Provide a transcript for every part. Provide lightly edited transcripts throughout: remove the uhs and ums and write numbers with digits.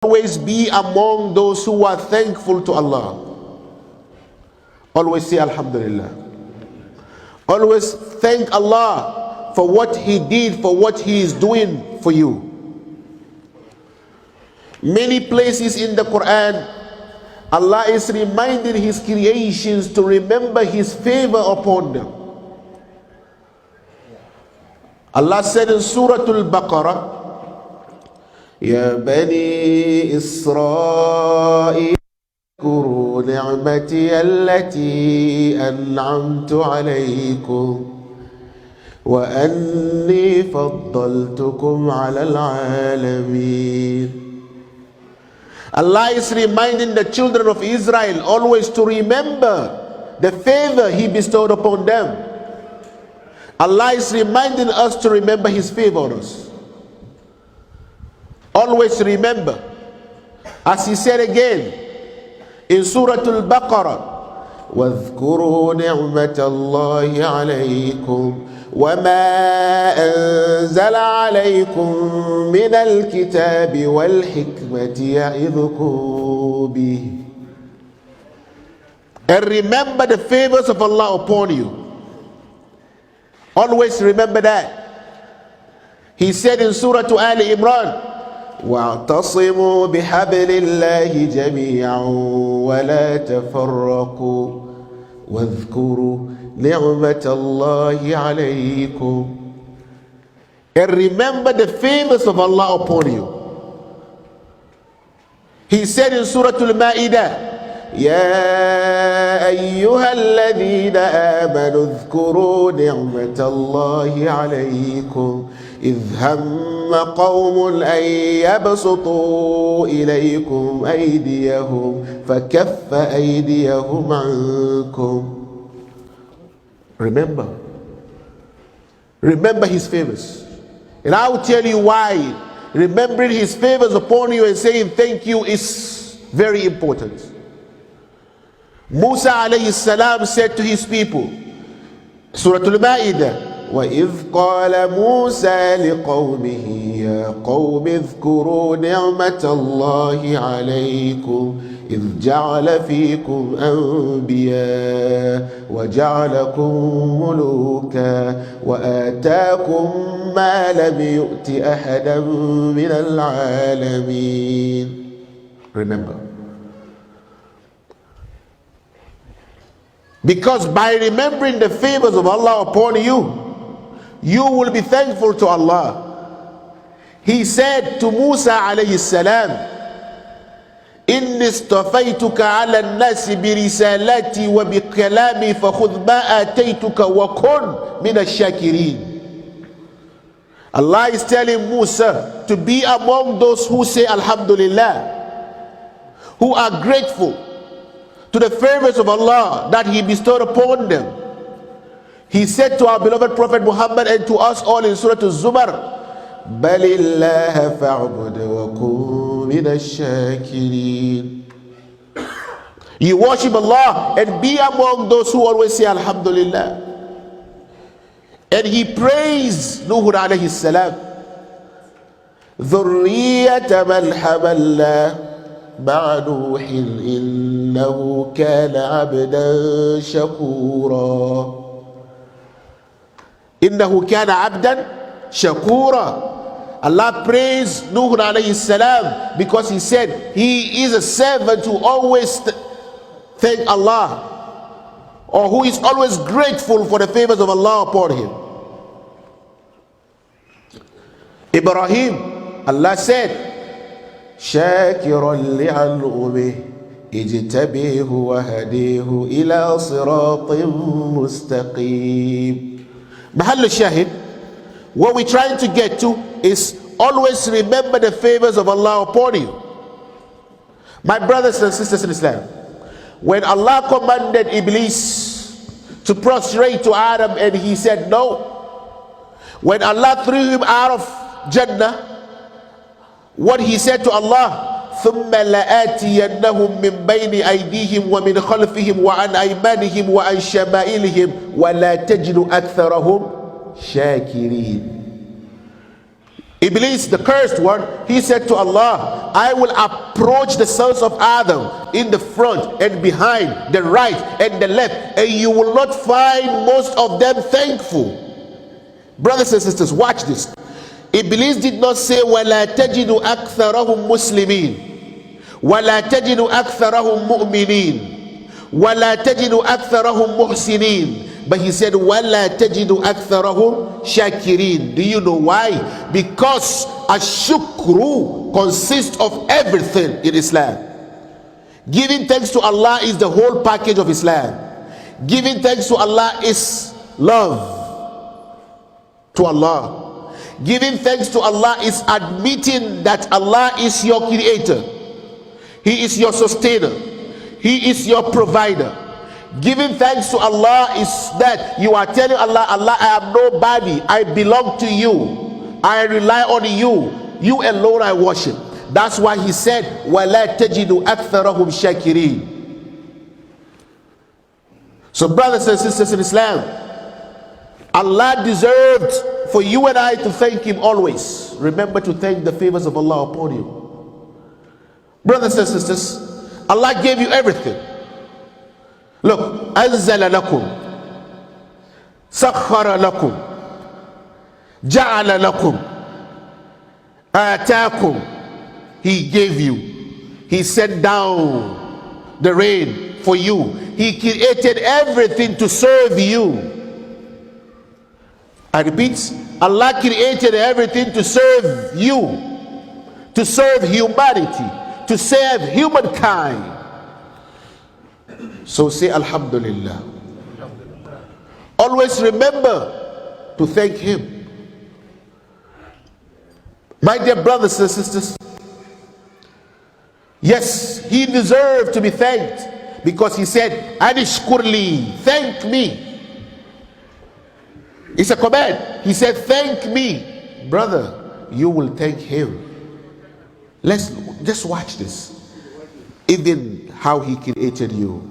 always be among those who are thankful to Allah. Always say Alhamdulillah. Always thank Allah for what He did, for what He is doing for you. Many places in the Quran, Allah is reminding His creations to remember His favor upon them. Allah said in Surah Al-Baqarah, يا بني إسرائيل اذكروا نعمتي التي أنعمت عليكم وأني فضلتكم على العالمين. Allah is reminding the children of Israel always to remember the favor He bestowed upon them. Allah is reminding us to remember His favor on us. Always remember, as He said again in Surah Al-Baqarah, وَاذْكُرُوا نِعْمَةَ اللَّهِ عَلَيْكُمْ وَمَا أَنزَلَ عَلَيْكُمْ مِنَ الْكِتَابِ وَالْحِكْمَةِ يَعِظُكُمْ بِهِ. And remember the favors of Allah upon you. Always remember that. He said in Surah Ali Imran, واعتصموا بحبل الله جميعا ولا تفرقوا واذكروا نعمة الله عليكم. And remember the favors of Allah upon you. He said in Surah Al-Ma'idah, يا أيها الذين آمنوا اذكروا نعمة الله عليكم إذ هم قوم أن يبسطوا إليكم أيديهم فكف أيديهم عنكم. Remember His favors. And I will tell you why remembering His favors upon you and saying thank you is very important. Musa alayhi salam said to his people, Surah Al-Ma'idah, وَإِذْ قَالَ مُوسَى لِقَوْمِهِ يَا قَوْمِ اذْكُرُوا نِعْمَةَ اللَّهِ عَلَيْكُمْ إِذْ جَعَلَ فِيكُمْ أَنْبِيَاءَ وَجَعَلَكُمْ مُلُوكًا وَآتَاكُمْ مَا لَمْ يُؤْتِ أَحَدًا مِنَ الْعَالَمِينَ. Remember. Because by remembering the favors of Allah upon you, you will be thankful to Allah. He said to Musa alayhi salam, إِنِّي اصْطَفَيْتُكَ عَلَى النَّاسِ بِرِسَالَاتِي وَبِكَلَامِي فَخُذْ مَا آتَيْتُكَ وَكُنْ مِنَ الشَّاكِرِينَ. Allah is telling Musa to be among those who say Alhamdulillah, who are grateful to the favors of Allah that He bestowed upon them. He said to our beloved Prophet Muhammad and to us all in Surah Al-Zumar, بَلِ اللَّهَ فَاعْبُدْ وَكُنْ مِنَ الشَّاكِرِينَ. You worship Allah and be among those who always say Alhamdulillah. And he praised Nuh alayhi salam, ذُرِّيَّةَ مَنْ حَمَلْنَا مع نوح إنه كان عبدا شكورا. إنه كان عبدا شكورا. Allah praised Nuh alayhi salam because he said he is a servant who always thank Allah, or who is always grateful for the favors of Allah upon him. Ibrahim, Allah said, شاكرا لأنعمه اجتبيه وهديه إلى صراط مستقيم. محل الشاهد, what we're trying to get to is always remember the favors of Allah upon you. My brothers and sisters in Islam, when Allah commanded Iblis to prostrate to Adam and he said no, when Allah threw him out of Jannah, what he said to Allah, ثُمَّ لَآتِيَنَّهُمْ مِنْ بَيْنِ أَيْدِيهِمْ وَمِنْ خَلْفِهِمْ وَعَنْ أَيْمَانِهِمْ وَعَنْ شَمَائِلِهِمْ وَلَا تَجِدُ أَكْثَرَهُمْ شَاكِرِينَ. Iblis, the cursed one, he said to Allah, I will approach the sons of Adam in the front and behind, the right and the left, and you will not find most of them thankful. Brothers and sisters, watch this. Iblis did not say, وَلَا تَجِدُ أَكْثَرَهُمْ مُسْلِمِينَ وَلَا تَجِدُ أَكْثَرَهُمْ مُؤْمِنِينَ وَلَا تَجِدُ أَكْثَرَهُمْ مُحْسِنِينَ. But he said, وَلَا تَجِدُ أَكْثَرَهُمْ شَاكِرِينَ. Do you know why? Because ashukru consists of everything in Islam. Giving thanks to Allah is the whole package of Islam. Giving thanks to Allah is love to Allah. Giving thanks to Allah is admitting that Allah is your creator. He is your sustainer. He is your provider. Giving thanks to Allah is that you are telling Allah, Allah, I am nobody. I belong to you. I rely on you. You alone I worship. That's why he said, وَلَا تَجِدُ أَكْثَرَهُمْ شَاكِرِينَ. So brothers and sisters in Islam, Allah deserved for you and I to thank him always. Remember to thank the favors of Allah upon you. Brothers and sisters, Allah gave you everything. Look, أنزل لكم سخر لكم جعل لكم آتاكم. He gave you. He sent down the rain for you. He created everything to serve you. I repeat, Allah created everything to serve you, to serve humanity, to serve humankind. So say Alhamdulillah. Always remember to thank him. My dear brothers and sisters, yes, he deserved to be thanked because he said, Anishkurli, thank me. It's a command. He said, thank me. Brother, you will thank him. Let's just watch this. Even how he created you.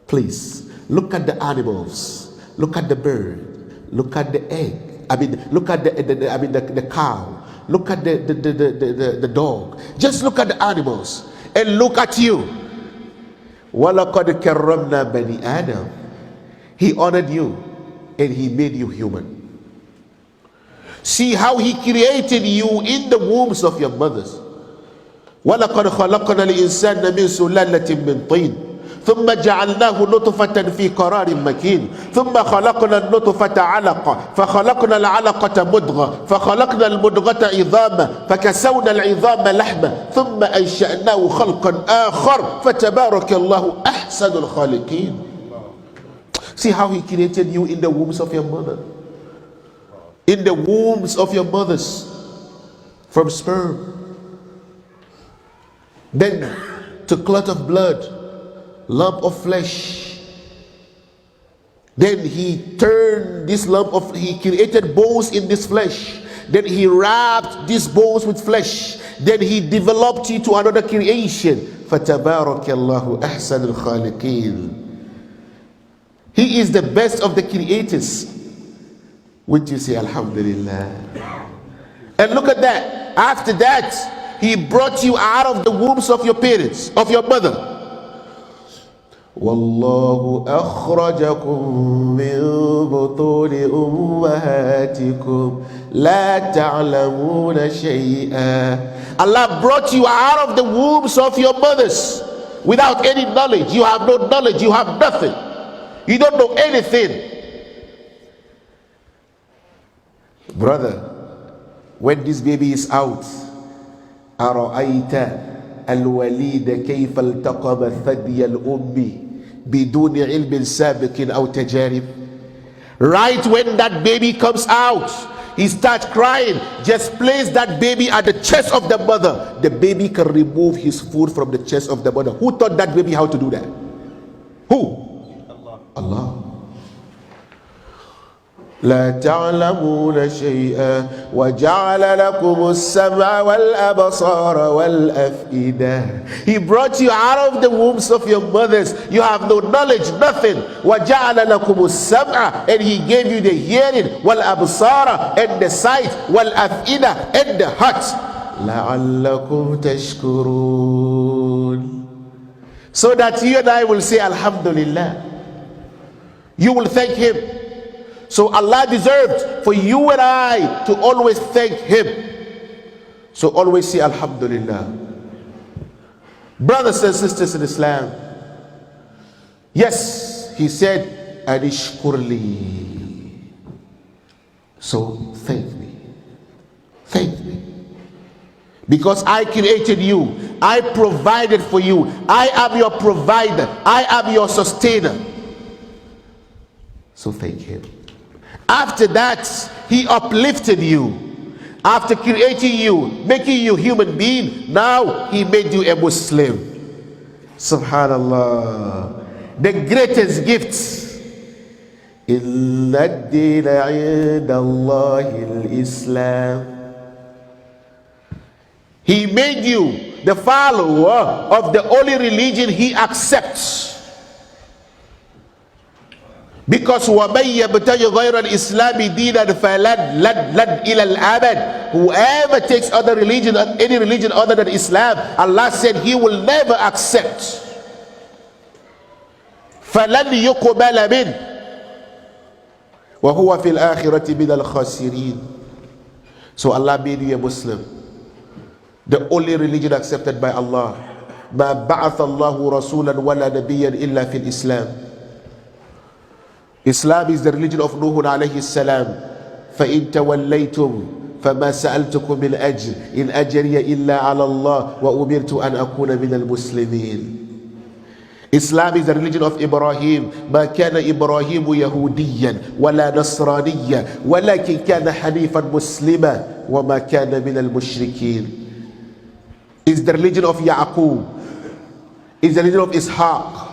Please, look at the animals. Look at the bird. Look at the egg. Look at the cow. Look at the dog. Just look at the animals and look at you. وَلَقَدْ كَرَّمْنَا بَنِي آدَمَ. He honored you and he made you human. See how he created you in the wombs of your mothers. وَلَقَدْ خَلَقْنَا الْإِنسَانَ مِنْ سُلَالَةٍ مِنْ طِينٍ ثم جعلناه نطفة في قرار مكين ثم خلقنا النطفة علقة فخلقنا العلقة مضغة فخلقنا المضغة عظاما فكسونا العظام لحما ثم أنشأناه خلقا آخر فتبارك الله أحسن الخالقين. See how he created you in the wombs of your mother. In the wombs of your mothers from sperm, then to clot of blood, lump of flesh. Then he turned this lump of, he created bones in this flesh. Then he wrapped these bones with flesh. Then he developed you to another creation. فَتَبَارَكَ اللَّهُ أَحْسَنُ الْخَالِقِينَ. He is the best of the creators. Would you say Alhamdulillah? And look at that. After that, he brought you out of the wombs of your parents, of your mother. وَاللَّهُ أَخْرَجَكُم مِّن بُطُونِ أُمَّهَاتِكُمْ لَا تَعْلَمُونَ شَيْئًا. Allah brought you out of the wombs of your mothers without any knowledge. You have no knowledge. You have nothing. You don't know anything. Brother, when this baby is out, أَرَأَيْتَ الْوَلِيدَ كَيْفَ الْتَقَمَ ثَدْيَ الْأُمِّ بدون علم سابق أو تجارب. Right when that baby comes out, he starts crying. Just place that baby at the chest of the mother. The baby can remove his food from the chest of the mother. Who taught that baby how to do that? Who? Allah. لا تعلمون شيئا وجعل لكم السمع والأبصار والأفئدة. He brought you out of the wombs of your mothers. You have no knowledge, nothing. وجعل لكم السمع, and he gave you the hearing, والأبصار, and the sight, والأفئدة, and the heart. لعلكم تشكرون. So that you and I will say Alhamdulillah. You will thank him. So Allah deserved for you and I to always thank him. So always say Alhamdulillah. Brothers and sisters in Islam, yes, he said, Anishkurli. So thank me. Thank me. Because I created you. I provided for you. I am your provider. I am your sustainer. So thank him. After that, he uplifted you. After creating you, making you human being, now he made you a Muslim. Subhanallah. The greatest gifts. Inna ad-dina 'inda Allahi al-Islam. He made you the follower of the only religion he accepts. Because وَمَنْ يَبْتَغِ غَيْرَ الْإِسْلَامِ دِينًا فَلَنْ إِلَى الْأَبَدِ. Whoever takes other religion, any religion other than Islam, Allah said he will never accept. فَلَنْ يُقْبَلَ مِنْهُ وَهُوَ فِي الْآخِرَةِ مِنَ الْخَاسِرِينَ. So Allah made you a Muslim, the only religion accepted by Allah. مَا بَعَثَ اللَّهُ رَسُولًا وَلَا نَبِيًّا إِلَّا فِي الْإِسْلَامِ. Islam is the religion of Nuh alayhi salam. فَإِن تَوَلَّيْتُمْ فَمَا سَأَلْتُكُمْ مِنْ أَجْرٍ إِنْ أَجْرِيَ إِلَّا عَلَى اللَّهِ وَأُمِرْتُ أَنْ أَكُونَ مِنَ الْمُسْلِمِينَ. Islam is the religion of Ibrahim. ما كان إبراهيم يهوديا ولا نصرانيا ولكن كان حنيفا مسلما وما كان من المشركين. It's the religion of Yaqub. It's the religion of Ishaq.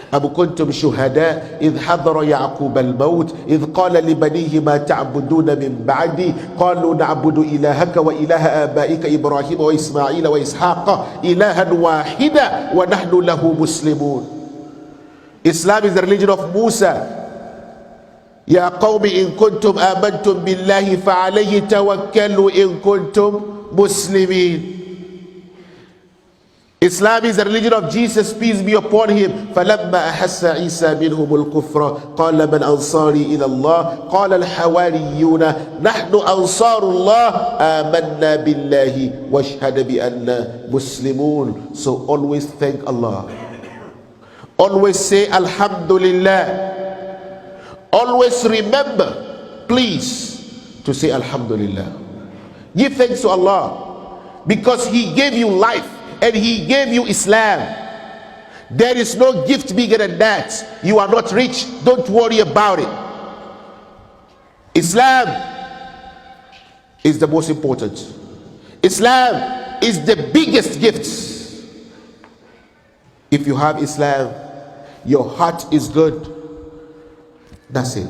أَمْ كُنْتُمْ شُهَدَاءَ إِذْ حَضَرَ يَعْقُوبَ الْمَوْتُ إِذْ قَالَ لِبَنِيهِ مَا تَعْبُدُونَ مِنْ بَعْدِي قَالُوا نَعْبُدُ إِلَهَكَ وَإِلَهَ آبَائِكَ إِبْرَاهِيمَ وَإِسْمَاعِيلَ وَإِسْحَاقَ إِلَهًا وَاحِدًا وَنَحْنُ لَهُ مُسْلِمُونَ. Islam is the religion of Musa. يَا قَوْمِ إِن كُنْتُمْ آمَنْتُمْ بِاللَّهِ فَعَلَيْهِ تَوَكَّلُوا إِن كُنْتُمْ مُسْلِمِينَ. Islam is the religion of Jesus, peace be upon him. فَلَمَّا أَحَسَّ عِيسَى مِنْهُمُ الْكُفْرَ قَالَ مَنْ أَنصَارِي إِلَى اللَّهِ قَالَ الْحَوَارِيُّونَ نَحْنُ أَنصَارُ اللَّهِ آمَنَّا بِاللَّهِ وَاشْهَدْ بِأَنَّا مُسْلِمُونَ. So always thank Allah. Always say Alhamdulillah. Always remember, please, to say Alhamdulillah. Give thanks to Allah because he gave you life. And he gave you Islam. There is no gift bigger than that. You are not rich, don't worry about it. Islam is the most important. Islam is the biggest gift. If you have Islam, your heart is good. That's it.